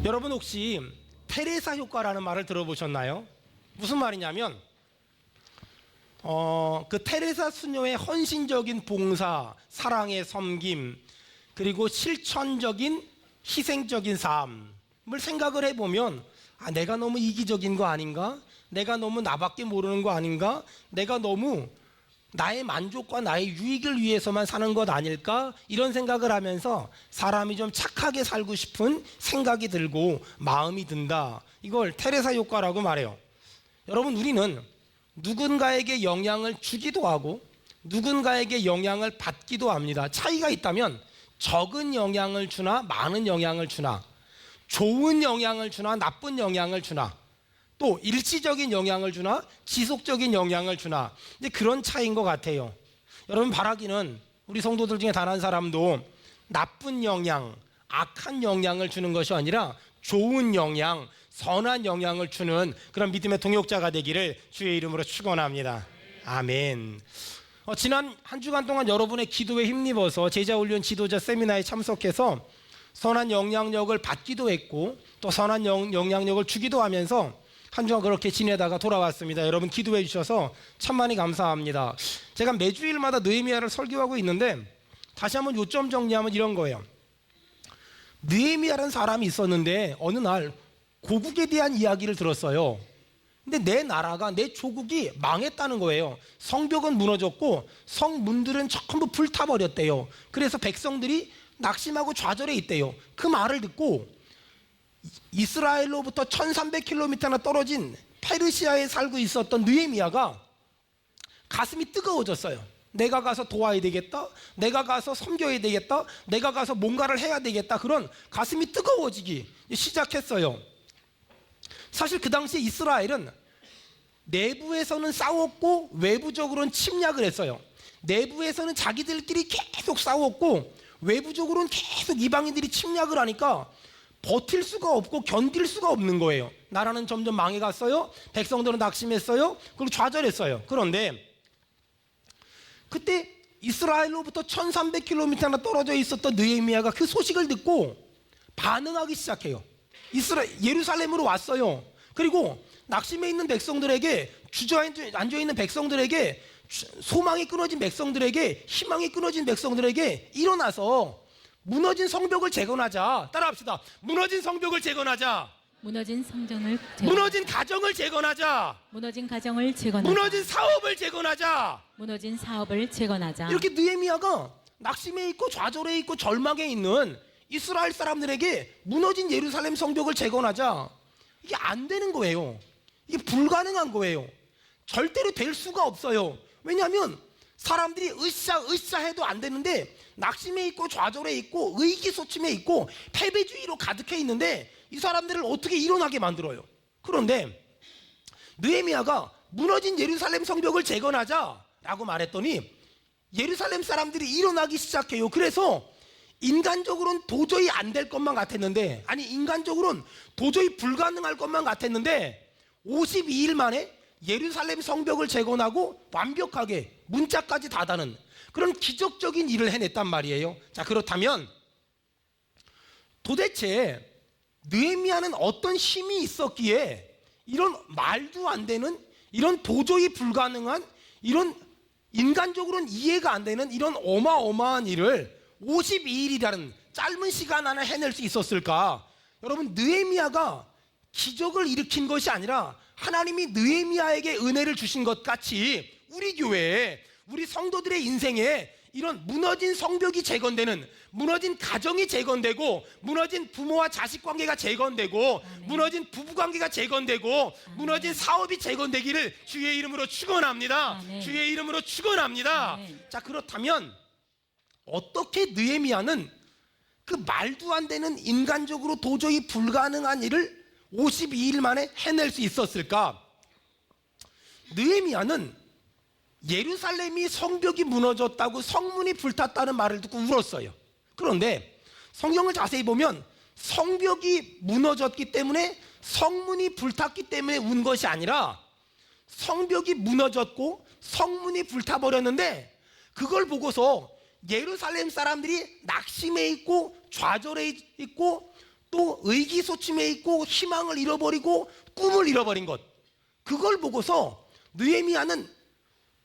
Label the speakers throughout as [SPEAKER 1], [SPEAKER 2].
[SPEAKER 1] 여러분 혹시 테레사 효과라는 말을 들어보셨나요? 무슨 말이냐면 그 테레사 수녀의 헌신적인 봉사, 사랑의 섬김, 그리고 실천적인 희생적인 삶을 생각을 해보면 내가 너무 이기적인 거 아닌가? 내가 너무 나밖에 모르는 거 아닌가? 내가 너무 나의 만족과 나의 유익을 위해서만 사는 것 아닐까? 이런 생각을 하면서 사람이 좀 착하게 살고 싶은 생각이 들고 마음이 든다. 이걸 테레사 효과라고 말해요. 여러분, 우리는 누군가에게 영향을 주기도 하고 누군가에게 영향을 받기도 합니다. 차이가 있다면 적은 영향을 주나 많은 영향을 주나, 좋은 영향을 주나 나쁜 영향을 주나, 또 일시적인 영향을 주나 지속적인 영향을 주나, 이제 그런 차이인 것 같아요. 여러분, 바라기는 우리 성도들 중에 단 한 사람도 나쁜 영향, 악한 영향을 주는 것이 아니라 좋은 영향, 선한 영향을 주는 그런 믿음의 동역자가 되기를 주의 이름으로 축원합니다. 아멘. 지난 한 주간 동안 여러분의 기도에 힘입어서 제자훈련 지도자 세미나에 참석해서 선한 영향력을 받기도 했고 또 선한 영향력을 주기도 하면서 한 주간 그렇게 지내다가 돌아왔습니다. 여러분 기도해 주셔서 천만이 감사합니다. 제가 매주일마다 느헤미야를 설교하고 있는데 다시 한번 요점 정리하면 이런 거예요. 느헤미야라는 사람이 있었는데 어느 날 고국에 대한 이야기를 들었어요. 근데 내 나라가, 내 조국이 망했다는 거예요. 성벽은 무너졌고 성문들은 전부 불타버렸대요. 그래서 백성들이 낙심하고 좌절해 있대요. 그 말을 듣고 이스라엘로부터 1300km나 떨어진 페르시아에 살고 있었던 느헤미야가 가슴이 뜨거워졌어요. 내가 가서 도와야 되겠다, 내가 가서 섬겨야 되겠다, 내가 가서 뭔가를 해야 되겠다, 그런 가슴이 뜨거워지기 시작했어요. 사실 그 당시에 이스라엘은 내부에서는 싸웠고 외부적으로는 침략을 했어요. 내부에서는 자기들끼리 계속 싸웠고 외부적으로는 계속 이방인들이 침략을 하니까 버틸 수가 없고 견딜 수가 없는 거예요. 나라는 점점 망해갔어요. 백성들은 낙심했어요. 그리고 좌절했어요. 그런데 그때 이스라엘로부터 1300km나 떨어져 있었던 느헤미야가 그 소식을 듣고 반응하기 시작해요. 예루살렘으로 왔어요. 그리고 낙심해 있는 백성들에게, 주저앉아 있는 백성들에게, 소망이 끊어진 백성들에게, 희망이 끊어진 백성들에게 일어나서 무너진 성벽을 재건하자. 따라합시다. 무너진 성벽을 재건하자.
[SPEAKER 2] 무너진 성전을
[SPEAKER 1] 무너진 가정을 재건하자.
[SPEAKER 2] 무너진 가정을 재건하자.
[SPEAKER 1] 무너진 사업을 재건하자.
[SPEAKER 2] 무너진 사업을 재건하자.
[SPEAKER 1] 이렇게 느헤미야가 낙심해 있고 좌절해 있고 절망해 있는 이스라엘 사람들에게 무너진 예루살렘 성벽을 재건하자. 이게 안 되는 거예요. 이게 불가능한 거예요. 절대로 될 수가 없어요. 왜냐하면 사람들이 으쌰 해도 안 되는데 낙심해 있고 좌절해 있고 의기소침해 있고 패배주의로 가득해 있는데 이 사람들을 어떻게 일어나게 만들어요? 그런데 느헤미야가 무너진 예루살렘 성벽을 재건하자라고 말했더니 예루살렘 사람들이 일어나기 시작해요. 그래서 인간적으로는 도저히 안 될 것만 같았는데, 아니 인간적으로는 도저히 불가능할 것만 같았는데 52일 만에 예루살렘 성벽을 재건하고 완벽하게 문짝까지 닫아는 그런 기적적인 일을 해냈단 말이에요. 자, 그렇다면 도대체 느헤미야는 어떤 힘이 있었기에 이런 말도 안 되는, 이런 도저히 불가능한, 이런 인간적으로는 이해가 안 되는 이런 어마어마한 일을 52일이라는 짧은 시간 안에 해낼 수 있었을까? 여러분, 느헤미야가 기적을 일으킨 것이 아니라 하나님이 느헤미야에게 은혜를 주신 것 같이 우리 교회에, 우리 성도들의 인생에 이런 무너진 성벽이 재건되는, 무너진 가정이 재건되고, 무너진 부모와 자식 관계가 재건되고, 아멘. 무너진 부부 관계가 재건되고, 아멘. 무너진 사업이 재건되기를 주의 이름으로 축원합니다. 아멘. 주의 이름으로 축원합니다. 아멘. 자, 그렇다면 어떻게 느헤미야는 그 말도 안 되는 인간적으로 도저히 불가능한 일을 52일 만에 해낼 수 있었을까? 느헤미야는 예루살렘이 성벽이 무너졌다고, 성문이 불탔다는 말을 듣고 울었어요. 그런데 성경을 자세히 보면 성벽이 무너졌기 때문에, 성문이 불탔기 때문에 운 것이 아니라 성벽이 무너졌고 성문이 불타버렸는데 그걸 보고서 예루살렘 사람들이 낙심해 있고 좌절해 있고 또 의기소침해 있고 희망을 잃어버리고 꿈을 잃어버린 것, 그걸 보고서 느헤미야는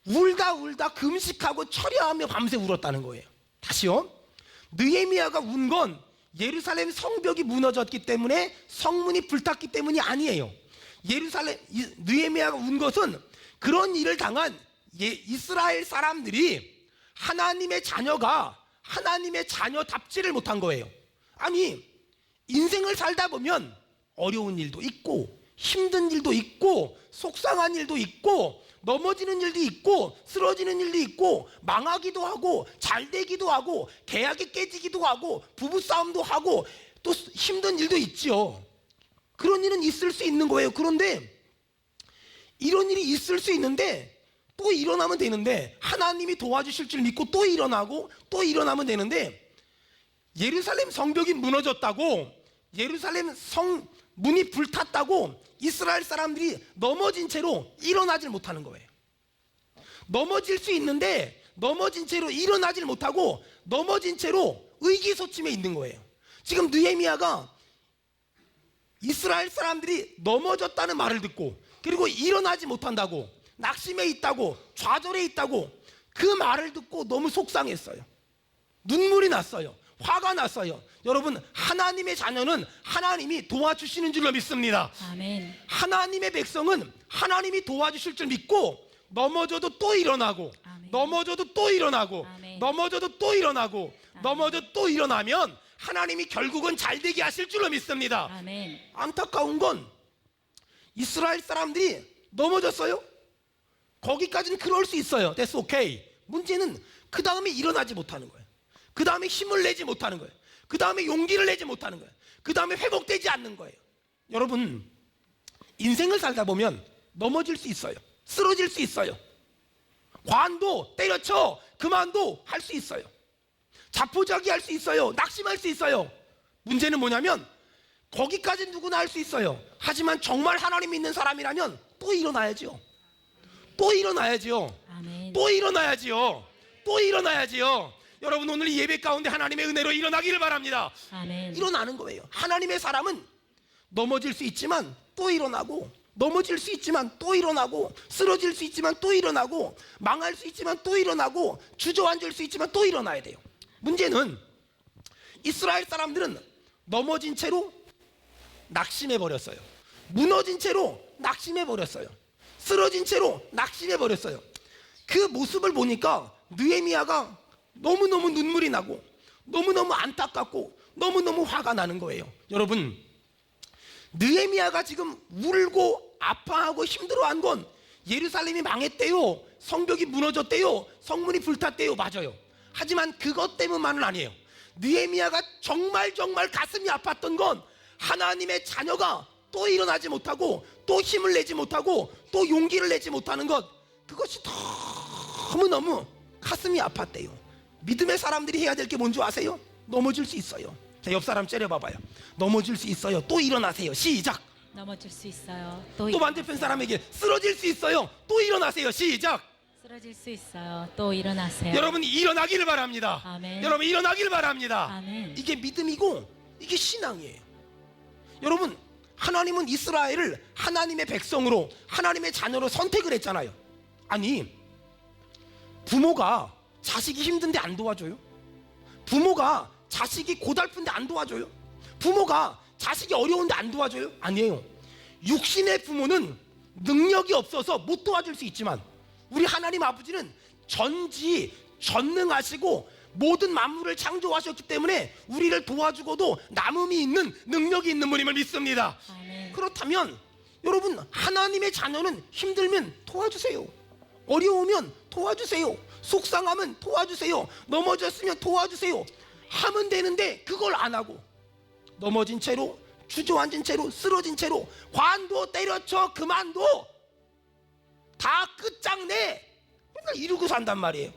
[SPEAKER 1] 울다 금식하고 철야하며 밤새 울었다는 거예요. 다시요. 느헤미야가 운 건 예루살렘 성벽이 무너졌기 때문에 성문이 불탔기 때문이 아니에요. 느헤미야가 운 것은 그런 일을 당한 이스라엘 사람들이 하나님의 자녀가 하나님의 자녀답지를 못한 거예요. 아니, 인생을 살다 보면 어려운 일도 있고 힘든 일도 있고 속상한 일도 있고 넘어지는 일도 있고 쓰러지는 일도 있고 망하기도 하고 잘되기도 하고 계약이 깨지기도 하고 부부싸움도 하고 또 힘든 일도 있죠. 그런 일은 있을 수 있는 거예요. 그런데 이런 일이 있을 수 있는데 또 일어나면 되는데, 하나님이 도와주실 줄 믿고 또 일어나고 또 일어나면 되는데, 예루살렘 성벽이 무너졌다고, 예루살렘 성문이 불탔다고 이스라엘 사람들이 넘어진 채로 일어나질 못하는 거예요. 넘어질 수 있는데 넘어진 채로 일어나질 못하고 넘어진 채로 의기소침해 있는 거예요. 지금 느헤미야가 이스라엘 사람들이 넘어졌다는 말을 듣고, 그리고 일어나지 못한다고, 낙심해 있다고, 좌절해 있다고, 그 말을 듣고 너무 속상했어요. 눈물이 났어요. 화가 났어요. 여러분, 하나님의 자녀는 하나님이 도와주시는 줄로 믿습니다.
[SPEAKER 2] 아멘.
[SPEAKER 1] 하나님의 백성은 하나님이 도와주실 줄 믿고 넘어져도 또 일어나고,
[SPEAKER 2] 아멘.
[SPEAKER 1] 넘어져도 또 일어나고,
[SPEAKER 2] 아멘.
[SPEAKER 1] 넘어져도 또 일어나고, 넘어져도 또 일어나면 하나님이 결국은 잘되게 하실 줄로 믿습니다.
[SPEAKER 2] 아멘.
[SPEAKER 1] 안타까운 건 이스라엘 사람들이 넘어졌어요. 거기까지는 그럴 수 있어요. That's okay. 문제는 그 다음에 일어나지 못하는 거예요. 그 다음에 힘을 내지 못하는 거예요. 그 다음에 용기를 내지 못하는 거예요. 그 다음에 회복되지 않는 거예요. 여러분, 인생을 살다 보면 넘어질 수 있어요. 쓰러질 수 있어요. 관도 때려쳐 그만도 할 수 있어요. 자포자기 할 수 있어요. 낙심할 수 있어요. 문제는 뭐냐면 거기까지 누구나 할 수 있어요. 하지만 정말 하나님 믿는 사람이라면 또 일어나야지요. 또 일어나야지요.
[SPEAKER 2] 아멘.
[SPEAKER 1] 또 일어나야지요. 또 일어나야지요. 여러분, 오늘 이 예배 가운데 하나님의 은혜로 일어나기를 바랍니다.
[SPEAKER 2] 아멘.
[SPEAKER 1] 일어나는 거예요. 하나님의 사람은 넘어질 수 있지만 또 일어나고, 넘어질 수 있지만 또 일어나고, 쓰러질 수 있지만 또 일어나고, 망할 수 있지만 또 일어나고, 주저앉을 수 있지만 또 일어나야 돼요. 문제는 이스라엘 사람들은 넘어진 채로 낙심해 버렸어요. 무너진 채로 낙심해 버렸어요. 쓰러진 채로 낙심해 버렸어요. 그 모습을 보니까 느헤미야가 너무너무 눈물이 나고 너무너무 안타깝고 너무너무 화가 나는 거예요. 여러분, 느헤미야가 지금 울고 아파하고 힘들어한 건 예루살렘이 망했대요, 성벽이 무너졌대요, 성문이 불탔대요. 맞아요. 하지만 그것 때문만은 아니에요. 느헤미야가 정말 가슴이 아팠던 건 하나님의 자녀가 또 일어나지 못하고 또 힘을 내지 못하고 또 용기를 내지 못하는 것, 그것이 너무너무 가슴이 아팠대요. 믿음의 사람들이 해야 될 게 뭔지 아세요? 넘어질 수 있어요. 자, 옆 사람 째려봐봐요. 넘어질 수 있어요. 또 일어나세요. 시작.
[SPEAKER 2] 넘어질 수 있어요.
[SPEAKER 1] 또 반대편 사람에게 쓰러질 수 있어요. 또 일어나세요. 시작.
[SPEAKER 2] 쓰러질 수 있어요. 또 일어나세요.
[SPEAKER 1] 여러분, 일어나기를 바랍니다.
[SPEAKER 2] 아멘.
[SPEAKER 1] 여러분, 일어나기를 바랍니다.
[SPEAKER 2] 아멘.
[SPEAKER 1] 이게 믿음이고 이게 신앙이에요. 여러분, 하나님은 이스라엘을 하나님의 백성으로, 하나님의 자녀로 선택을 했잖아요. 아니, 부모가 자식이 힘든데 안 도와줘요? 부모가 자식이 고달픈데 안 도와줘요? 부모가 자식이 어려운데 안 도와줘요? 아니에요. 육신의 부모는 능력이 없어서 못 도와줄 수 있지만 우리 하나님 아버지는 전능하시고 모든 만물을 창조하셨기 때문에 우리를 도와주고도 남음이 있는 능력이 있는 분임을 믿습니다.
[SPEAKER 2] 아멘.
[SPEAKER 1] 그렇다면 여러분, 하나님의 자녀는 힘들면 도와주세요. 어려우면 도와주세요. 속상하면 도와주세요. 넘어졌으면 도와주세요. 하면 되는데 그걸 안 하고 넘어진 채로, 주저앉은 채로, 쓰러진 채로, 관도 때려쳐 그만둬 다 끝장내 맨날 이러고 산단 말이에요.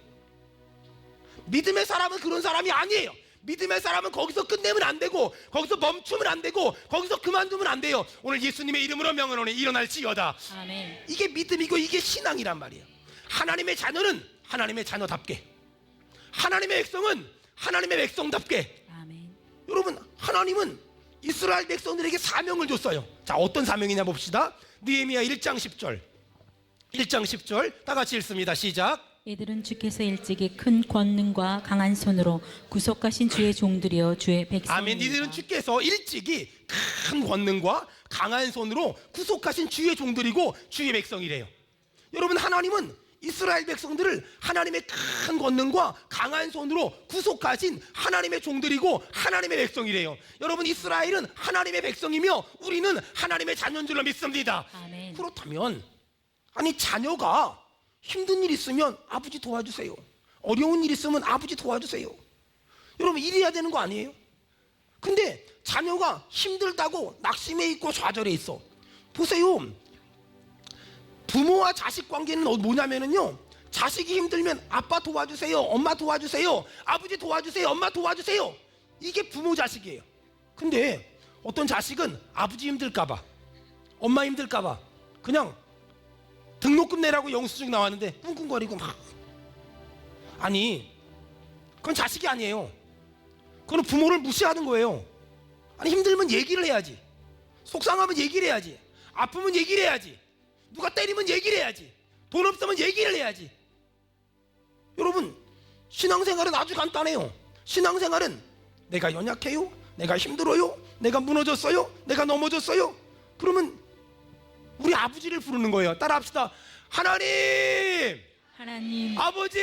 [SPEAKER 1] 믿음의 사람은 그런 사람이 아니에요. 믿음의 사람은 거기서 끝내면 안 되고, 거기서 멈추면 안 되고, 거기서 그만두면 안 돼요. 오늘 예수님의 이름으로 명하노니 일어날지어다.
[SPEAKER 2] 아멘.
[SPEAKER 1] 이게 믿음이고 이게 신앙이란 말이에요. 하나님의 자녀는 하나님의 자녀답게, 하나님의 백성은 하나님의 백성답게.
[SPEAKER 2] 아멘.
[SPEAKER 1] 여러분, 하나님은 이스라엘 백성들에게 사명을 줬어요. 자, 어떤 사명이냐 봅시다. 느헤미야 1장 10절. 1장 10절 다 같이 읽습니다. 시작.
[SPEAKER 2] 이들은 주께서 일찍이 큰 권능과 강한 손으로 구속하신 주의 종들이여 주의 백성입니다.
[SPEAKER 1] 아멘. 이들은 주께서 일찍이 큰 권능과 강한 손으로 구속하신 주의 종들이고 주의 백성이래요. 여러분, 하나님은 이스라엘 백성들을 하나님의 큰 권능과 강한 손으로 구속하신 하나님의 종들이고 하나님의 백성이래요. 여러분, 이스라엘은 하나님의 백성이며 우리는 하나님의 자녀인 줄로 믿습니다.
[SPEAKER 2] 아멘.
[SPEAKER 1] 그렇다면 아니, 자녀가 힘든 일 있으면 아버지 도와주세요. 어려운 일 있으면 아버지 도와주세요. 여러분, 이래야 되는 거 아니에요? 근데 자녀가 힘들다고 낙심해 있고 좌절해 있어. 보세요. 부모와 자식 관계는 뭐냐면요, 자식이 힘들면 아빠 도와주세요, 엄마 도와주세요, 아버지 도와주세요, 엄마 도와주세요. 이게 부모 자식이에요. 근데 어떤 자식은 아버지 힘들까봐, 엄마 힘들까봐 그냥 등록금 내라고 영수증 나왔는데 꿍꿍거리고 막. 아니, 그건 자식이 아니에요. 그건 부모를 무시하는 거예요. 아니, 힘들면 얘기를 해야지. 속상하면 얘기를 해야지. 아프면 얘기를 해야지. 누가 때리면 얘기를 해야지. 돈 없으면 얘기를 해야지. 여러분, 신앙생활은 아주 간단해요. 신앙생활은 내가 연약해요, 내가 힘들어요, 내가 무너졌어요, 내가 넘어졌어요. 그러면 우리 아버지를 부르는 거예요. 따라합시다. 하나님,
[SPEAKER 2] 하나님,
[SPEAKER 1] 아버지,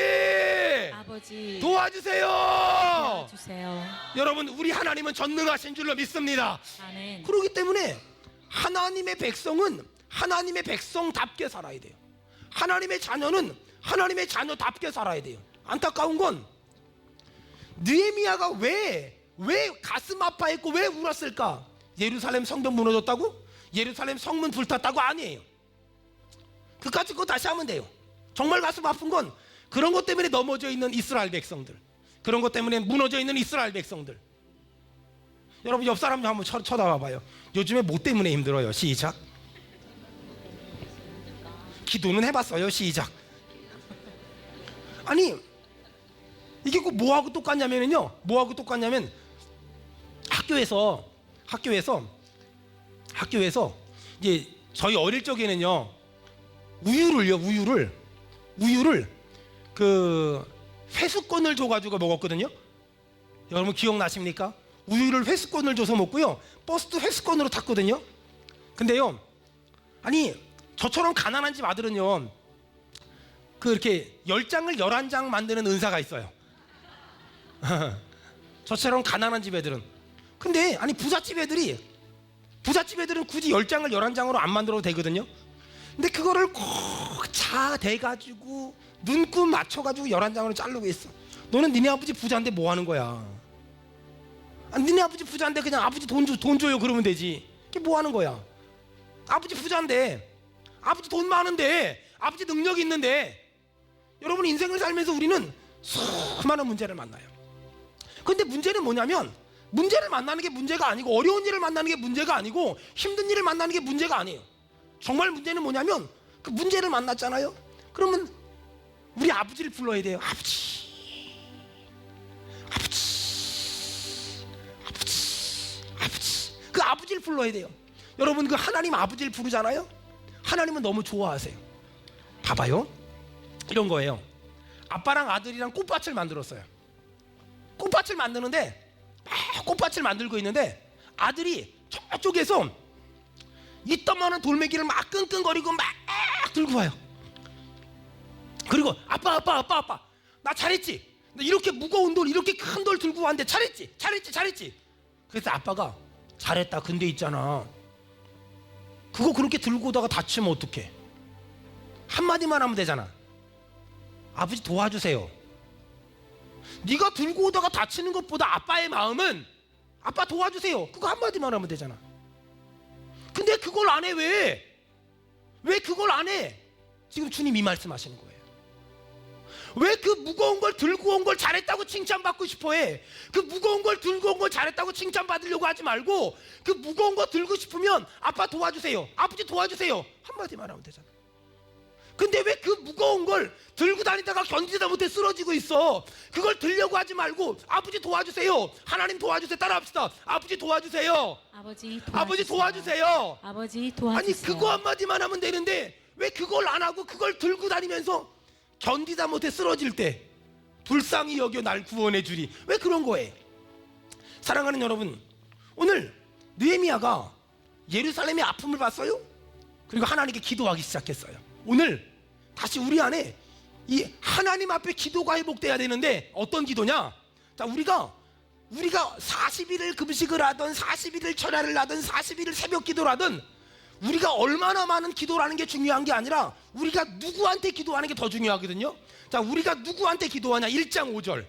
[SPEAKER 2] 아버지
[SPEAKER 1] 도와주세요.
[SPEAKER 2] 도와주세요.
[SPEAKER 1] 여러분, 우리 하나님은 전능하신 줄로 믿습니다.
[SPEAKER 2] 아멘.
[SPEAKER 1] 그렇기 때문에 하나님의 백성은 하나님의 백성답게 살아야 돼요. 하나님의 자녀는 하나님의 자녀답게 살아야 돼요. 안타까운 건 느헤미야가 왜 가슴 아파했고 왜 울었을까? 예루살렘 성벽 무너졌다고? 예루살렘 성문 불탔다고? 아니에요. 그까짓 거 다시 하면 돼요. 정말 가슴 아픈 건 그런 것 때문에 넘어져 있는 이스라엘 백성들, 그런 것 때문에 무너져 있는 이스라엘 백성들. 여러분, 옆 사람 한번 쳐다봐 봐요. 요즘에 뭐 때문에 힘들어요? 시작. 기도는 해봤어요? 시작. 아니, 이게 꼭 뭐하고 똑같냐면요, 뭐하고 똑같냐면 학교에서 이제 저희 어릴 적에는요, 우유를 그 회수권을 줘가지고 먹었거든요. 여러분 기억나십니까? 우유를 회수권을 줘서 먹고요, 버스도 회수권으로 탔거든요. 근데요, 아니, 저처럼 가난한 집 아들은요, 그 이렇게 10장을 11장 만드는 은사가 있어요. 저처럼 가난한 집 애들은. 근데 아니, 부잣집 애들은 굳이 10장을 11장으로 안 만들어도 되거든요. 근데 그거를 꼭 대가지고 눈금 맞춰가지고 11장으로 자르고 있어. 너는 니네 아버지 부자인데 뭐 하는 거야? 아니, 니네 아버지 부자인데 그냥 아버지 돈 줘요 그러면 되지. 이게 뭐 하는 거야? 아버지 부자인데, 아버지 돈 많은데, 아버지 능력이 있는데. 여러분, 인생을 살면서 우리는 수많은 문제를 만나요. 근데 문제는 뭐냐면, 문제를 만나는 게 문제가 아니고, 어려운 일을 만나는 게 문제가 아니고, 힘든 일을 만나는 게 문제가 아니에요. 정말 문제는 뭐냐면, 그 문제를 만났잖아요. 그러면 우리 아버지를 불러야 돼요. 아버지. 그 아버지를 불러야 돼요. 여러분, 그 하나님 아버지를 부르잖아요. 하나님은 너무 좋아하세요. 봐봐요, 이런 거예요. 아빠랑 아들이랑 꽃밭을 만들었어요. 꽃밭을 만드는데, 꽃밭을 만들고 있는데 아들이 저쪽에서 이따만한 돌멩이를 막 끙끙거리고 막 들고 와요. 그리고 아빠 나 잘했지? 나 이렇게 무거운 돌, 이렇게 큰 돌 들고 왔는데 잘했지? 그래서 아빠가 잘했다. 근데 있잖아, 그거 그렇게 들고 오다가 다치면 어떡해? 한마디만 하면 되잖아. 아버지 도와주세요. 네가 들고 오다가 다치는 것보다 아빠의 마음은 아빠 도와주세요. 그거 한마디만 하면 되잖아. 근데 그걸 안 해. 왜 그걸 안 해? 지금 주님 이 말씀하시는 거예요. 왜 그 무거운 걸 들고 온 걸 잘했다고 칭찬받고 싶어해? 그 무거운 걸 들고 온 걸 잘했다고 칭찬받으려고 하지 말고, 그 무거운 거 들고 싶으면 아빠 도와주세요, 아버지 도와주세요, 한마디만 하면 되잖아. 근데 왜 그 무거운 걸 들고 다니다가 견디다 못해 쓰러지고 있어? 그걸 들려고 하지 말고 아버지 도와주세요. 하나님 도와주세요. 따라합시다. 아버지 도와주세요. 아버지 도와주세요.
[SPEAKER 2] 아버지 도와주세요.
[SPEAKER 1] 아니 그거 한마디만 하면 되는데 왜 그걸 안 하고 그걸 들고 다니면서 견디다 못해 쓰러질 때 불쌍히 여겨 날 구원해 주리. 왜 그런 거예요? 사랑하는 여러분, 오늘 느헤미야가 예루살렘의 아픔을 봤어요. 그리고 하나님께 기도하기 시작했어요. 오늘 다시 우리 안에 이 하나님 앞에 기도가 회복돼야 되는데 어떤 기도냐? 자, 우리가 40일을 금식을 하든 40일을 철야를 하든 40일을 새벽 기도를 하든 우리가 얼마나 많은 기도를 하는 게 중요한 게 아니라 우리가 누구한테 기도하는 게 더 중요하거든요. 자, 우리가 누구한테 기도하냐? 1장 5절.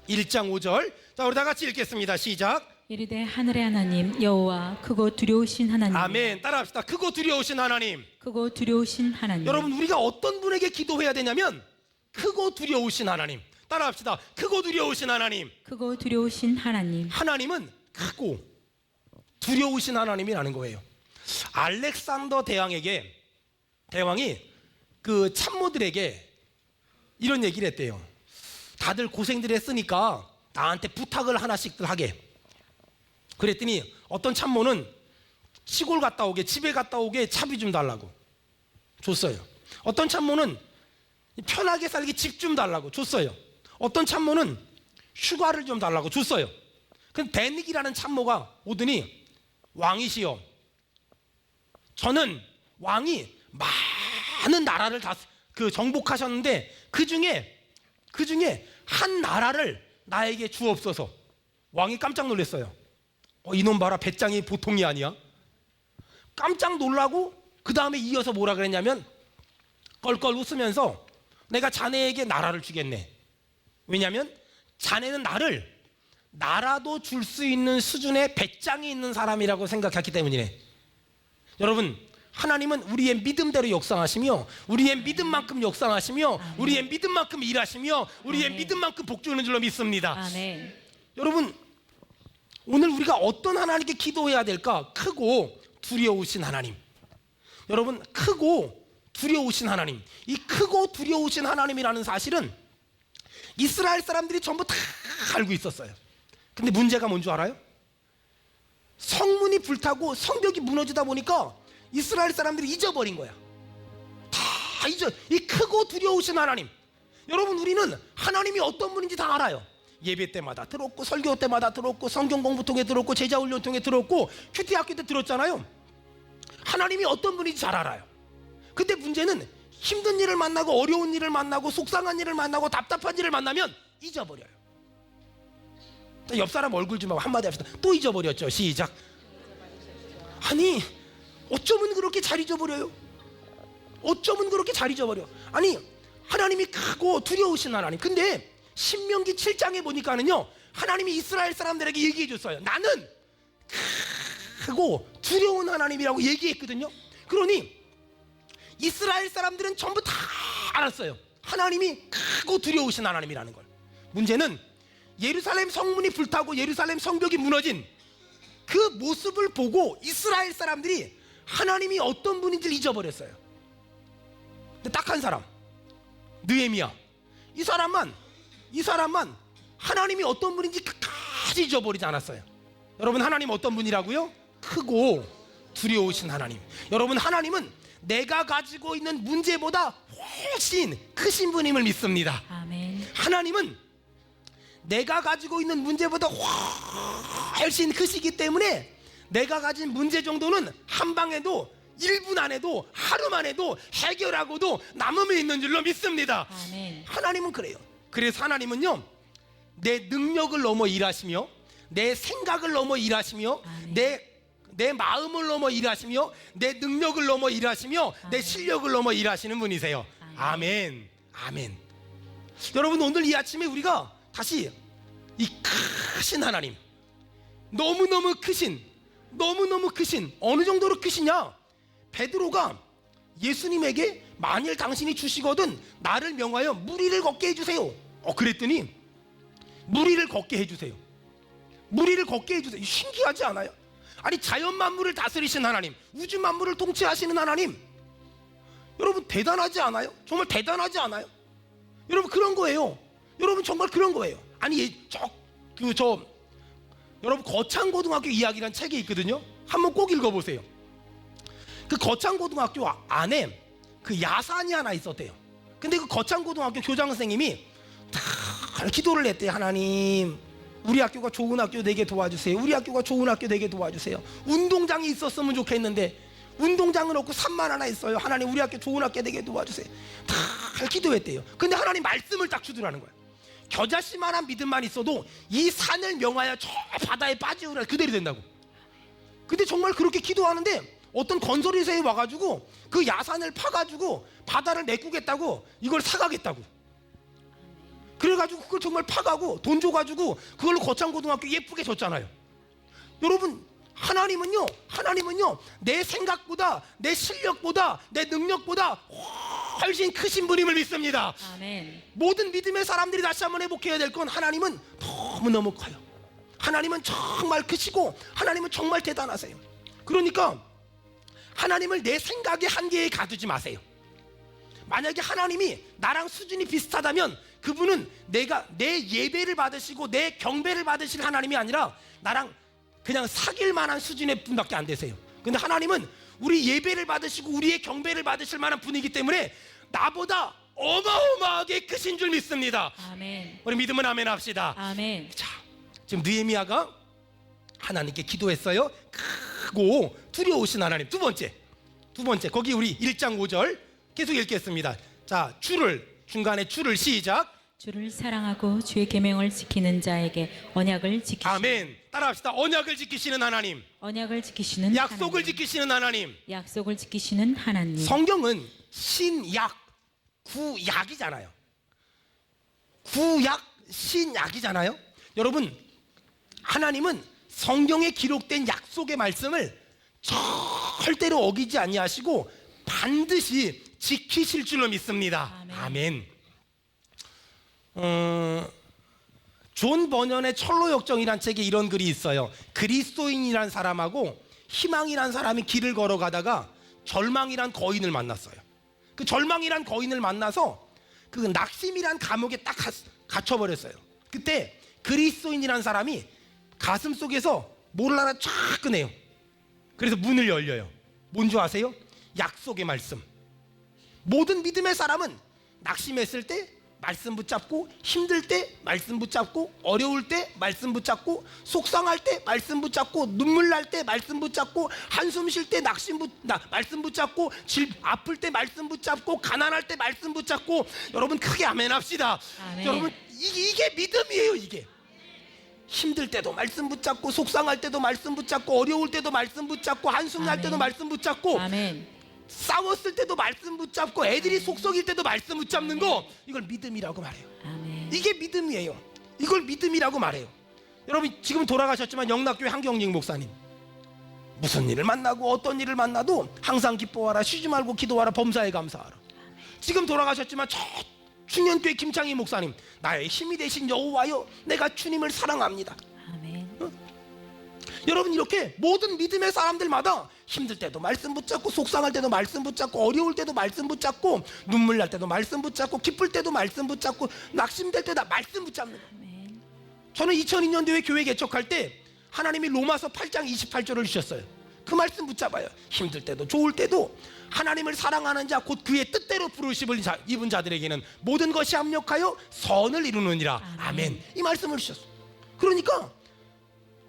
[SPEAKER 1] 1장 5절. 자, 우리 다 같이 읽겠습니다. 시작.
[SPEAKER 2] 이르되 하늘의 하나님 여호와 크고 두려우신 하나님.
[SPEAKER 1] 아멘. 따라합시다. 크고 두려우신 하나님.
[SPEAKER 2] 크고 두려우신 하나님.
[SPEAKER 1] 여러분, 우리가 어떤 분에게 기도해야 되냐면 크고 두려우신 하나님. 따라합시다. 크고 두려우신 하나님.
[SPEAKER 2] 크고 두려우신 하나님.
[SPEAKER 1] 하나님은 크고 두려우신 하나님이라는 거예요. 알렉산더 대왕이 그 참모들에게 이런 얘기를 했대요. 다들 고생들 했으니까 나한테 부탁을 하나씩들 하게. 그랬더니 어떤 참모는 시골 갔다 오게, 집에 갔다 오게 차비 좀 달라고 줬어요. 어떤 참모는 편하게 살기 집 좀 달라고 줬어요. 어떤 참모는 휴가를 좀 달라고 줬어요. 그럼 베닉이라는 참모가 오더니 왕이시여, 저는 왕이 많은 나라를 다 정복하셨는데 그 중에 한 나라를 나에게 주옵소서. 왕이 깜짝 놀랐어요. 이놈 봐라, 배짱이 보통이 아니야. 깜짝 놀라고 그 다음에 이어서 뭐라 그랬냐면 껄껄 웃으면서 내가 자네에게 나라를 주겠네. 왜냐하면 자네는 나라도 줄 수 있는 수준의 배짱이 있는 사람이라고 생각했기 때문이네. 여러분, 하나님은 우리의 믿음대로 역사하시며 우리의 믿음만큼 역사하시며 우리의 믿음만큼 일하시며 우리의 믿음만큼 복 주는 줄로 믿습니다.
[SPEAKER 2] 아멘.
[SPEAKER 1] 여러분, 오늘 우리가 어떤 하나님께 기도해야 될까? 크고 두려우신 하나님. 여러분, 크고 두려우신 하나님. 이 크고 두려우신 하나님이라는 사실은 이스라엘 사람들이 전부 다 알고 있었어요. 근데 문제가 뭔 줄 알아요? 성문이 불타고 성벽이 무너지다 보니까 이스라엘 사람들이 잊어버린 거야. 다 잊어. 이 크고 두려우신 하나님. 여러분, 우리는 하나님이 어떤 분인지 다 알아요. 예배 때마다 들었고, 설교 때마다 들었고, 성경 공부 통해 들었고, 제자 훈련 통해 들었고, 큐티 학교 때 들었잖아요. 하나님이 어떤 분인지 잘 알아요. 근데 문제는 힘든 일을 만나고 어려운 일을 만나고 속상한 일을 만나고 답답한 일을 만나면 잊어버려요. 옆 사람 얼굴 좀 하고 한마디 합시다. 또 잊어버렸죠. 시작. 아니, 어쩌면 그렇게 잘 잊어버려요? 어쩌면 그렇게 잘 잊어버려? 아니, 하나님이 크고 두려우신 하나님. 근데 신명기 7장에 보니까는요, 하나님이 이스라엘 사람들에게 얘기해 줬어요. 나는 크고 두려운 하나님이라고 얘기했거든요. 그러니 이스라엘 사람들은 전부 다 알았어요. 하나님이 크고 두려우신 하나님이라는 걸. 문제는 예루살렘 성문이 불타고 예루살렘 성벽이 무너진 그 모습을 보고 이스라엘 사람들이 하나님이 어떤 분인지를 잊어버렸어요. 근데 딱 한 사람, 느헤미야. 이 사람만 하나님이 어떤 분인지 끝까지 잊어버리지 않았어요. 여러분, 하나님 어떤 분이라고요? 크고 두려우신 하나님. 여러분, 하나님은 내가 가지고 있는 문제보다 훨씬 크신 분임을 믿습니다.
[SPEAKER 2] 아멘.
[SPEAKER 1] 하나님은 내가 가지고 있는 문제보다 훨씬 크시기 때문에 내가 가진 문제 정도는 한 방에도 1분 안에도 하루만 해도 해결하고도 남음이 있는 줄로 믿습니다.
[SPEAKER 2] 아멘.
[SPEAKER 1] 하나님은 그래요. 그래서 하나님은요, 내 능력을 넘어 일하시며 내 생각을 넘어 일하시며 내 마음을 넘어 일하시며 내 능력을 넘어 일하시며 내 실력을 넘어 일하시는 분이세요. 아멘. 아멘. 여러분, 오늘 이 아침에 우리가 다시 이 크신 하나님, 너무너무 크신 어느 정도로 크시냐? 베드로가 예수님에게 만일 당신이 주시거든 나를 명하여 무리를 걷게 해주세요. 그랬더니 무리를 걷게 해주세요. 무리를 걷게 해주세요. 신기하지 않아요? 아니, 자연 만물을 다스리신 하나님, 우주 만물을 통치하시는 하나님, 여러분 대단하지 않아요? 정말 대단하지 않아요? 여러분 그런 거예요. 여러분 정말 그런 거예요. 아니 여러분 거창고등학교 이야기란 책이 있거든요. 한번 꼭 읽어보세요. 그 거창고등학교 안에 그 야산이 하나 있었대요. 근데 그 거창고등학교 교장 선생님이 다 기도를 했대요. 하나님, 우리 학교가 좋은 학교 되게 도와주세요. 우리 학교가 좋은 학교 되게 도와주세요. 운동장이 있었으면 좋겠는데 운동장은 없고 산만 하나 있어요. 하나님, 우리 학교 좋은 학교 되게 도와주세요. 다 기도했대요. 근데 하나님 말씀을 딱 주더라는 거예요. 겨자씨만한 믿음만 있어도 이 산을 명하여 저 바다에 빠지우라, 그대로 된다고. 근데 정말 그렇게 기도하는데 어떤 건설회사에 와가지고 그 야산을 파가지고 바다를 메꾸겠다고, 이걸 사가겠다고. 그래가지고 그걸 정말 파가고 돈 줘가지고 그걸로 거창고등학교 예쁘게 줬잖아요. 여러분, 하나님은요 내 생각보다, 내 실력보다, 내 능력보다 훨씬 크신 분임을 믿습니다.
[SPEAKER 2] 아멘.
[SPEAKER 1] 모든 믿음의 사람들이 다시 한번 회복해야 될 건, 하나님은 너무너무 커요. 하나님은 정말 크시고 하나님은 정말 대단하세요. 그러니까 하나님을 내 생각의 한계에 가두지 마세요. 만약에 하나님이 나랑 수준이 비슷하다면 그분은 내 예배를 받으시고 내 경배를 받으실 하나님이 아니라 나랑 그냥 사귈 만한 수준의 분밖에 안 되세요. 근데 하나님은 우리 예배를 받으시고 우리의 경배를 받으실 만한 분이기 때문에 나보다 어마어마하게 크신 줄 믿습니다.
[SPEAKER 2] 아멘.
[SPEAKER 1] 우리 믿으면 아멘 합시다.
[SPEAKER 2] 아멘.
[SPEAKER 1] 자, 지금 느헤미야가 하나님께 기도했어요. 크고 두려우신 하나님. 두 번째 거기 우리 1장 5절 계속 읽겠습니다. 자, 중간에 줄을 시작.
[SPEAKER 2] 주를 사랑하고 주의 계명을 지키는 자에게 언약을 지키시는.
[SPEAKER 1] 아멘. 따라합시다. 언약을 지키시는 하나님,
[SPEAKER 2] 언약을 지키시는
[SPEAKER 1] 약속을
[SPEAKER 2] 하나님.
[SPEAKER 1] 지키시는 하나님.
[SPEAKER 2] 약속을 지키시는 하나님.
[SPEAKER 1] 성경은 신약, 구약이잖아요. 구약, 신약이잖아요. 여러분, 하나님은 성경에 기록된 약속의 말씀을 절대로 어기지 아니하시고 반드시 지키실 줄로 믿습니다. 아멘. 존 버년의 철로역정이란 책에 이런 글이 있어요. 그리스도인이란 사람하고 희망이란 사람이 길을 걸어가다가 절망이란 거인을 만났어요. 그 절망이란 거인을 만나서 그 낙심이란 감옥에 딱 갇혀버렸어요. 그때 그리스도인이란 사람이 가슴 속에서 뭐를 하나 쫙 꺼내요. 그래서 문을 열려요. 뭔지 아세요? 약속의 말씀. 모든 믿음의 사람은 낙심했을 때 말씀 붙잡고, 힘들 때 말씀 붙잡고, 어려울 때 말씀 붙잡고, 속상할 때 말씀 붙잡고, 눈물 날 때 말씀 붙잡고, 한숨 쉴 때 말씀 붙잡고, 아플 때 말씀 붙잡고, 가난할 때 말씀 붙잡고. 여러분 크게 아멘 합시다.
[SPEAKER 2] 아멘.
[SPEAKER 1] 여러분 이게 믿음이에요. 이게 힘들 때도 말씀 붙잡고, 속상할 때도 말씀 붙잡고, 어려울 때도 말씀 붙잡고, 한숨 날 때도
[SPEAKER 2] 아멘.
[SPEAKER 1] 말씀 붙잡고,
[SPEAKER 2] 아멘.
[SPEAKER 1] 싸웠을 때도 말씀 붙잡고, 애들이 속 썩일 때도 말씀 붙잡는 거, 이걸 믿음이라고 말해요.
[SPEAKER 2] 아멘.
[SPEAKER 1] 이게 믿음이에요. 이걸 믿음이라고 말해요. 여러분, 지금 돌아가셨지만 영락교회 한경직 목사님, 무슨 일을 만나고 어떤 일을 만나도 항상 기뻐하라, 쉬지 말고 기도하라, 범사에 감사하라. 지금 돌아가셨지만 저 충년교회 김창희 목사님, 나의 힘이 되신 여호와여, 내가 주님을 사랑합니다.
[SPEAKER 2] 아멘.
[SPEAKER 1] 여러분, 이렇게 모든 믿음의 사람들마다 힘들 때도 말씀 붙잡고, 속상할 때도 말씀 붙잡고, 어려울 때도 말씀 붙잡고, 눈물 날 때도 말씀 붙잡고, 기쁠 때도 말씀 붙잡고, 낙심될 때도 말씀 붙잡는 거예요.
[SPEAKER 2] 아멘.
[SPEAKER 1] 저는 2002년도에 교회 개척할 때 하나님이 로마서 8장 28절을 주셨어요. 그 말씀 붙잡아요. 힘들 때도 좋을 때도 하나님을 사랑하는 자, 곧 그의 뜻대로 부르심을 입은 자들에게는 모든 것이 합력하여 선을 이루느니라. 아멘. 이 말씀을 주셨어요. 그러니까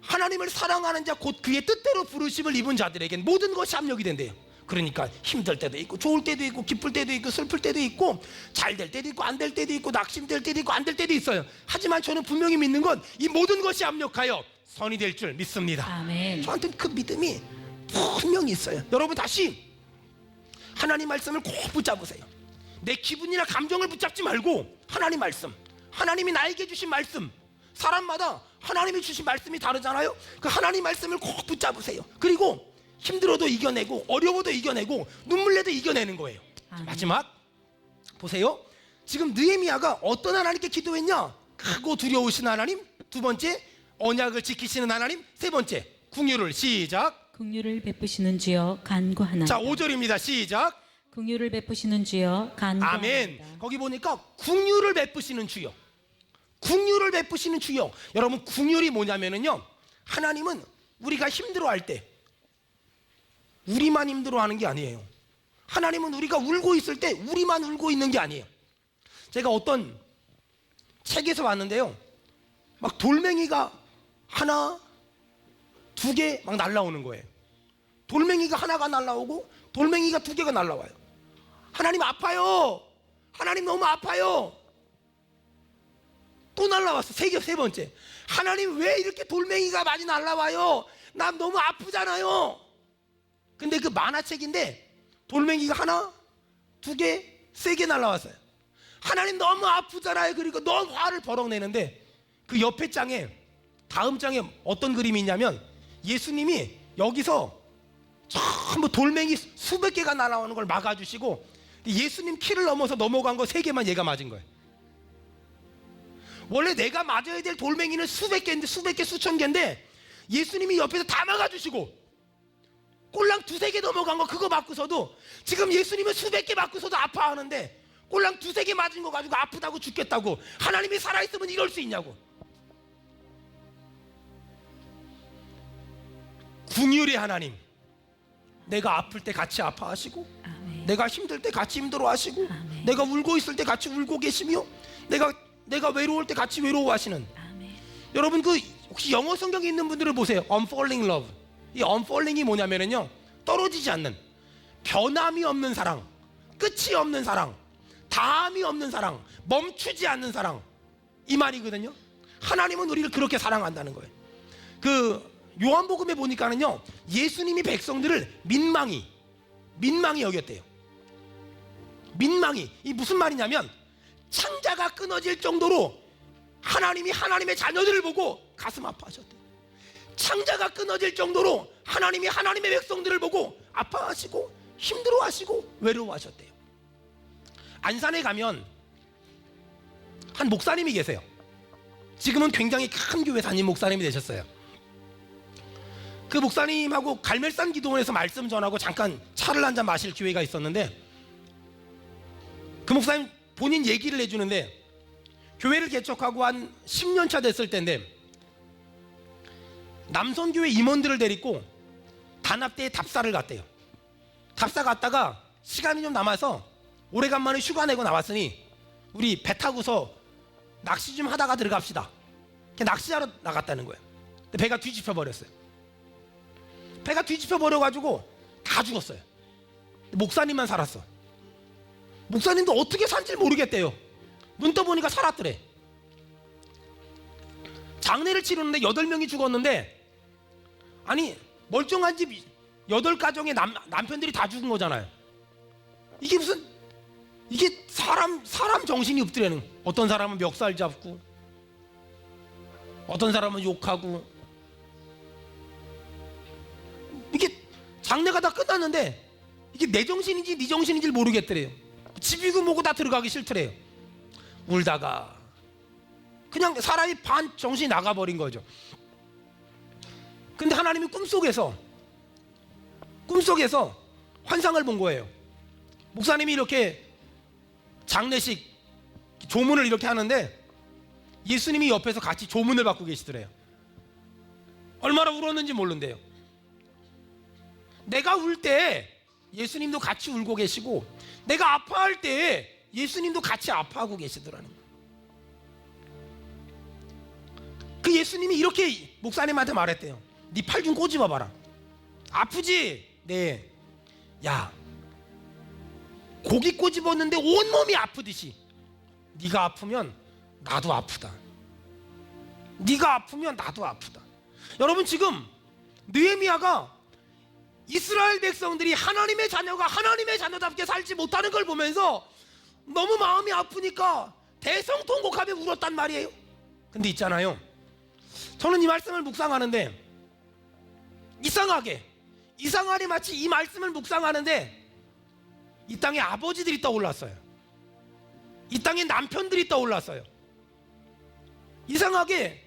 [SPEAKER 1] 하나님을 사랑하는 자, 곧 그의 뜻대로 부르심을 입은 자들에겐 모든 것이 합력이 된대요. 그러니까 힘들 때도 있고, 좋을 때도 있고, 기쁠 때도 있고, 슬플 때도 있고, 잘 될 때도 있고, 안 될 때도 있고, 낙심될 때도 있고, 안 될 때도 있어요. 하지만 저는 분명히 믿는 건 이 모든 것이 합력하여 선이 될 줄 믿습니다.
[SPEAKER 2] 아멘.
[SPEAKER 1] 저한테는 그 믿음이 분명히 있어요. 여러분, 다시 하나님 말씀을 꼭 붙잡으세요. 내 기분이나 감정을 붙잡지 말고 하나님 말씀, 하나님이 나에게 주신 말씀, 사람마다 하나님이 주신 말씀이 다르잖아요. 그 하나님 말씀을 꼭 붙잡으세요. 그리고 힘들어도 이겨내고, 어려워도 이겨내고, 눈물 내도 이겨내는 거예요.
[SPEAKER 2] 아멘.
[SPEAKER 1] 마지막 보세요. 지금 느헤미야가 어떤 하나님께 기도했냐? 크고 두려우신 하나님. 두 번째, 언약을 지키시는 하나님. 세 번째, 긍휼을. 시작.
[SPEAKER 2] 긍휼을 베푸시는 주여 간구하나이다.
[SPEAKER 1] 자, 5절입니다. 시작.
[SPEAKER 2] 긍휼을 베푸시는 주여 간구합니다.
[SPEAKER 1] 아멘. 거기 보니까 긍휼을 베푸시는 주여. 긍휼을 베푸시는 주여. 여러분, 긍휼이 뭐냐면은요, 하나님은 우리가 힘들어할 때 우리만 힘들어하는 게 아니에요. 하나님은 우리가 울고 있을 때 우리만 울고 있는 게 아니에요. 제가 어떤 책에서 봤는데요, 막 돌멩이가 하나, 두 개 막 날라오는 거예요. 돌멩이가 하나가 날라오고 돌멩이가 두 개가 날라와요. 하나님 아파요. 하나님 너무 아파요. 또 날라왔어. 세 번째. 하나님 왜 이렇게 돌멩이가 많이 날라와요? 난 너무 아프잖아요. 근데 그 만화책인데 돌멩이가 하나, 두 개, 세 개 날라왔어요. 하나님 너무 아프잖아요. 그리고 너무 화를 버럭 내는데 그 옆에 장에, 다음 장에 어떤 그림이 있냐면 예수님이 여기서 전부 돌멩이 수백 개가 날아오는 걸 막아주시고 예수님 키를 넘어서 넘어간 거 세 개만 얘가 맞은 거예요. 원래 내가 맞아야 될 돌멩이는 수백 개인데, 수백 개, 수천 개인데 예수님이 옆에서 다 막아주시고 꼴랑 두세 개 넘어간 거 그거 맞고서도, 지금 예수님은 수백 개 맞고서도 아파하는데 꼴랑 두세 개 맞은 거 가지고 아프다고 죽겠다고, 하나님이 살아있으면 이럴 수 있냐고. 긍휼의 하나님, 내가 아플 때 같이 아파하시고,
[SPEAKER 2] 아멘.
[SPEAKER 1] 내가 힘들 때 같이 힘들어하시고,
[SPEAKER 2] 아멘.
[SPEAKER 1] 내가 울고 있을 때 같이 울고 계시며, 내가 외로울 때 같이 외로워하시는.
[SPEAKER 2] 아멘.
[SPEAKER 1] 여러분, 그 혹시 영어 성경에 있는 분들을 보세요. Unfalling love. 이 unfalling이 뭐냐면은요, 떨어지지 않는, 변함이 없는 사랑, 끝이 없는 사랑, 다함이 없는 사랑, 멈추지 않는 사랑, 이 말이거든요. 하나님은 우리를 그렇게 사랑한다는 거예요. 그 요한복음에 보니까는요, 예수님이 백성들을 민망히 여겼대요. 민망히. 이 무슨 말이냐면 창자가 끊어질 정도로 하나님이 하나님의 자녀들을 보고 가슴 아파하셨대요. 창자가 끊어질 정도로 하나님이 하나님의 백성들을 보고 아파하시고 힘들어하시고 외로워하셨대요. 안산에 가면 한 목사님이 계세요. 지금은 굉장히 큰 교회 담임 목사님이 되셨어요. 그 목사님하고 갈멜산 기도원에서 말씀 전하고 잠깐 차를 한잔 마실 기회가 있었는데, 그 목사님 본인 얘기를 해주는데, 교회를 개척하고 한 10년 차 됐을 때인데 남선교회 임원들을 데리고 단합대에 답사를 갔대요. 답사 갔다가 시간이 좀 남아서 오래간만에 휴가 내고 나왔으니 우리 배 타고서 낚시 좀 하다가 들어갑시다. 낚시하러 나갔다는 거예요. 근데 배가 뒤집혀 버렸어요. 배가 뒤집혀 버려가지고 다 죽었어요. 목사님만 살았어. 목사님도 어떻게 산지 모르겠대요. 눈 떠보니까 살았더래. 장례를 치르는데 8명이 죽었는데, 아니 멀쩡한 집 8가정의 남편들이 다 죽은 거잖아요. 이게 무슨, 이게 사람 정신이 없더라는. 어떤 사람은 멱살 잡고, 어떤 사람은 욕하고. 이게 장례가 다 끝났는데 이게 내 정신인지 네 정신인지 모르겠더래요. 집이고 뭐고 다 들어가기 싫더래요. 울다가 그냥 사람이 반 정신이 나가버린 거죠. 근데 하나님이 꿈속에서 환상을 본 거예요. 목사님이 이렇게 장례식 조문을 이렇게 하는데 예수님이 옆에서 같이 조문을 받고 계시더래요. 얼마나 울었는지 모른대요. 내가 울 때 예수님도 같이 울고 계시고, 내가 아파할 때 예수님도 같이 아파하고 계시더라는 거예요. 그 예수님이 이렇게 목사님한테 말했대요. 네 팔 좀 꼬집어 봐라. 아프지? 네. 야, 고기 꼬집었는데 온몸이 아프듯이 네가 아프면 나도 아프다. 네가 아프면 나도 아프다. 여러분, 지금 느헤미야가 이스라엘 백성들이 하나님의 자녀가 하나님의 자녀답게 살지 못하는 걸 보면서 너무 마음이 아프니까 대성통곡하며 울었단 말이에요. 근데 있잖아요, 저는 이 말씀을 묵상하는데 이상하게 마치 이 말씀을 묵상하는데 이 땅에 아버지들이 떠올랐어요. 이 땅에 남편들이 떠올랐어요. 이상하게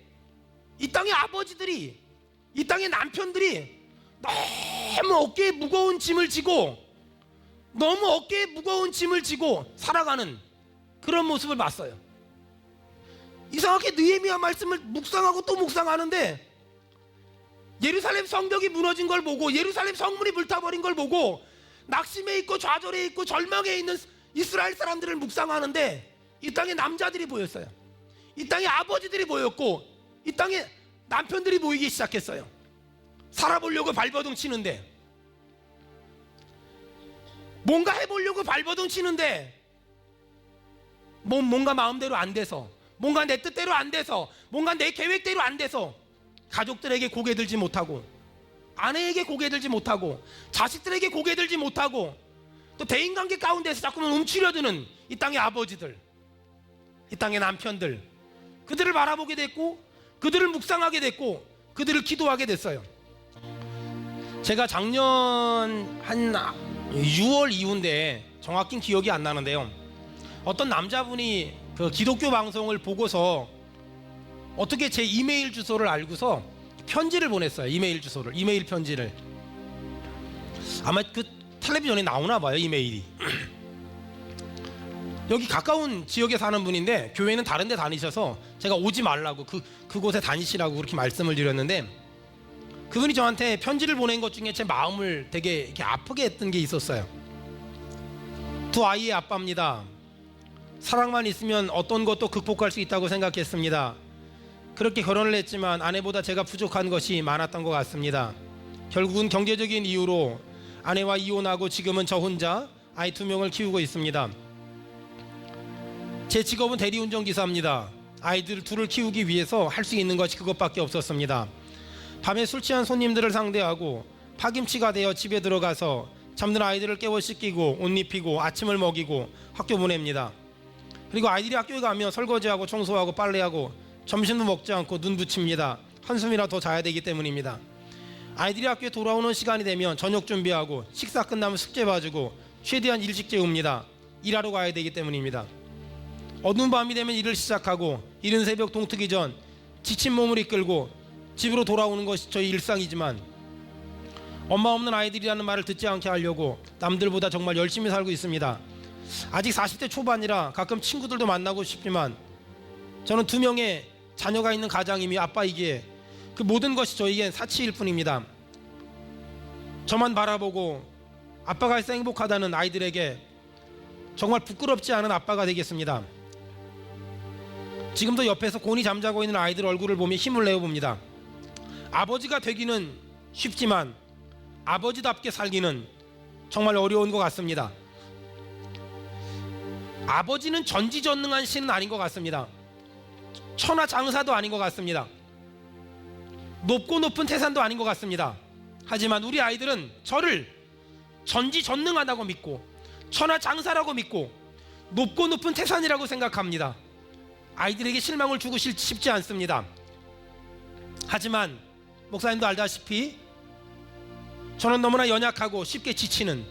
[SPEAKER 1] 이 땅의 아버지들이, 이 땅의 남편들이 너무 어깨에 무거운 짐을 지고 너무 어깨에 무거운 짐을 지고 살아가는 그런 모습을 봤어요. 이상하게 느헤미야 말씀을 묵상하고 또 묵상하는데 예루살렘 성벽이 무너진 걸 보고 예루살렘 성문이 불타버린 걸 보고 낙심해 있고 좌절해 있고 절망해 있는 이스라엘 사람들을 묵상하는데 이 땅에 남자들이 보였어요. 이 땅에 아버지들이 보였고 이 땅에 남편들이 보이기 시작했어요. 살아보려고 발버둥 치는데, 뭔가 해보려고 발버둥 치는데 뭔가 마음대로 안 돼서, 뭔가 내 뜻대로 안 돼서, 뭔가 내 계획대로 안 돼서 가족들에게 고개 들지 못하고, 아내에게 고개 들지 못하고, 자식들에게 고개 들지 못하고, 또 대인관계 가운데서 자꾸만 움츠려드는 이 땅의 아버지들, 이 땅의 남편들, 그들을 바라보게 됐고 그들을 묵상하게 됐고 그들을 기도하게 됐어요. 제가 작년 한 6월 이후인데 정확히 기억이 안 나는데요, 어떤 남자분이 그 기독교 방송을 보고서 어떻게 제 이메일 주소를 알고서 편지를 보냈어요. 이메일 편지를. 아마 그 텔레비전에 나오나 봐요, 이메일이. 여기 가까운 지역에 사는 분인데 교회는 다른 데 다니셔서 제가 오지 말라고 그곳에 다니시라고 그렇게 말씀을 드렸는데, 그분이 저한테 편지를 보낸 것 중에 제 마음을 되게 이렇게 아프게 했던 게 있었어요. 두 아이의 아빠입니다. 사랑만 있으면 어떤 것도 극복할 수 있다고 생각했습니다. 그렇게 결혼을 했지만 아내보다 제가 부족한 것이 많았던 것 같습니다. 결국은 경제적인 이유로 아내와 이혼하고 지금은 저 혼자 아이 2명을 키우고 있습니다. 제 직업은 대리운전기사입니다. 아이들 둘을 키우기 위해서 할 수 있는 것이 그것밖에 없었습니다. 밤에 술 취한 손님들을 상대하고 파김치가 되어 집에 들어가서 잠든 아이들을 깨워 씻기고 옷 입히고 아침을 먹이고 학교 보냅니다. 그리고 아이들이 학교에 가면 설거지하고 청소하고 빨래하고 점심도 먹지 않고 눈 붙입니다. 한숨이라 더 자야 되기 때문입니다. 아이들이 학교에 돌아오는 시간이 되면 저녁 준비하고 식사 끝나면 숙제 봐주고 최대한 일찍 재웁니다. 일하러 가야 되기 때문입니다. 어두운 밤이 되면 일을 시작하고 이른 새벽 동트기 전 지친 몸을 이끌고 집으로 돌아오는 것이 저희 일상이지만, 엄마 없는 아이들이라는 말을 듣지 않게 하려고 남들보다 정말 열심히 살고 있습니다. 아직 40대 초반이라 가끔 친구들도 만나고 싶지만 저는 2명의 자녀가 있는 가장이며 아빠이기에 그 모든 것이 저에겐 사치일 뿐입니다. 저만 바라보고 아빠가 있어 행복하다는 아이들에게 정말 부끄럽지 않은 아빠가 되겠습니다. 지금도 옆에서 곤히 잠자고 있는 아이들 얼굴을 보며 힘을 내어봅니다. 아버지가 되기는 쉽지만 아버지답게 살기는 정말 어려운 것 같습니다. 아버지는 전지전능한 신은 아닌 것 같습니다. 천하장사도 아닌 것 같습니다. 높고 높은 태산도 아닌 것 같습니다. 하지만 우리 아이들은 저를 전지전능하다고 믿고 천하장사라고 믿고 높고 높은 태산이라고 생각합니다. 아이들에게 실망을 주고 싶지 않습니다. 하지만 목사님도 알다시피 저는 너무나 연약하고 쉽게 지치는,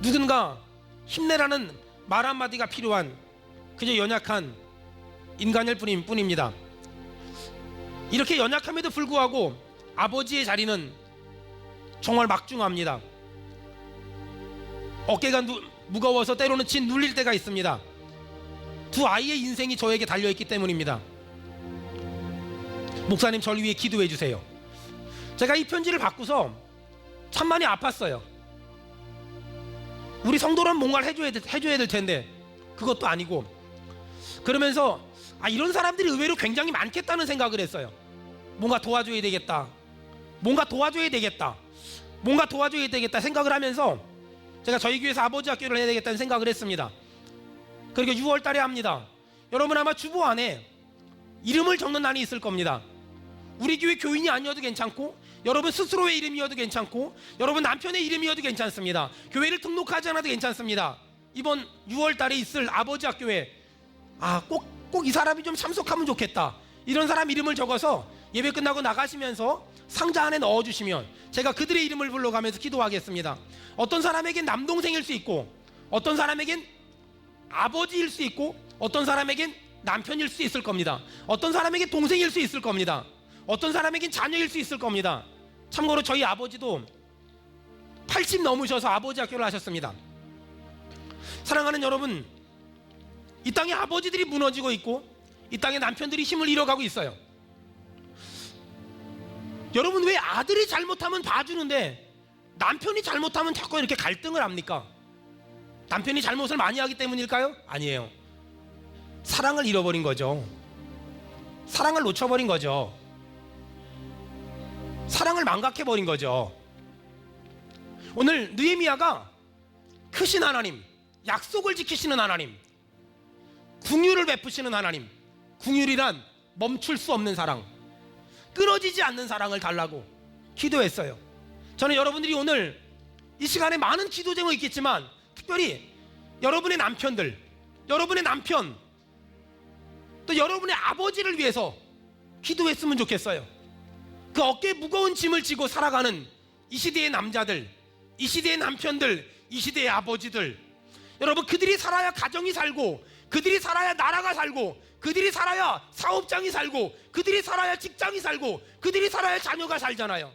[SPEAKER 1] 누군가 힘내라는 말 한마디가 필요한 그저 연약한 인간일 뿐입니다. 이렇게 연약함에도 불구하고 아버지의 자리는 정말 막중합니다. 어깨가 무거워서 때로는 진 눌릴 때가 있습니다. 두 아이의 인생이 저에게 달려있기 때문입니다. 목사님, 저를 위해 기도해 주세요. 제가 이 편지를 받고서 참 많이 아팠어요. 우리 성도라면 뭔가를 해줘야 될 텐데 그것도 아니고, 그러면서 이런 사람들이 의외로 굉장히 많겠다는 생각을 했어요. 뭔가 도와줘야 되겠다, 뭔가 도와줘야 되겠다 생각을 하면서 제가 저희 교회에서 아버지 학교를 해야 되겠다는 생각을 했습니다. 그리고 6월 달에 합니다. 여러분 아마 주보 안에 이름을 적는 난이 있을 겁니다. 우리 교회 교인이 아니어도 괜찮고, 여러분 스스로의 이름이어도 괜찮고, 여러분 남편의 이름이어도 괜찮습니다. 교회를 등록하지 않아도 괜찮습니다. 이번 6월 달에 있을 아버지 학교에 꼭 이 사람이 좀 참석하면 좋겠다, 이런 사람 이름을 적어서 예배 끝나고 나가시면서 상자 안에 넣어주시면 제가 그들의 이름을 불러가면서 기도하겠습니다. 어떤 사람에겐 남동생일 수 있고, 어떤 사람에겐 아버지일 수 있고, 어떤 사람에겐 남편일 수 있을 겁니다. 어떤 사람에겐 동생일 수 있을 겁니다. 어떤 사람에겐 자녀일 수 있을 겁니다. 참고로 저희 아버지도 80 넘으셔서 아버지 학교를 하셨습니다. 사랑하는 여러분, 이 땅에 아버지들이 무너지고 있고 이 땅에 남편들이 힘을 잃어가고 있어요. 여러분, 왜 아들이 잘못하면 봐주는데 남편이 잘못하면 자꾸 이렇게 갈등을 합니까? 남편이 잘못을 많이 하기 때문일까요? 아니에요. 사랑을 잃어버린 거죠. 사랑을 놓쳐버린 거죠. 사랑을 망각해버린 거죠. 오늘 느헤미야가 크신 하나님, 약속을 지키시는 하나님, 긍휼을 베푸시는 하나님, 긍휼이란 멈출 수 없는 사랑, 끊어지지 않는 사랑을 달라고 기도했어요. 저는 여러분들이 오늘 이 시간에 많은 기도 제목이 있겠지만 특별히 여러분의 남편들, 여러분의 남편, 또 여러분의 아버지를 위해서 기도했으면 좋겠어요. 그 어깨에 무거운 짐을 지고 살아가는 이 시대의 남자들, 이 시대의 남편들, 이 시대의 아버지들, 여러분, 그들이 살아야 가정이 살고, 그들이 살아야 나라가 살고, 그들이 살아야 사업장이 살고, 그들이 살아야 직장이 살고, 그들이 살아야 자녀가 살잖아요.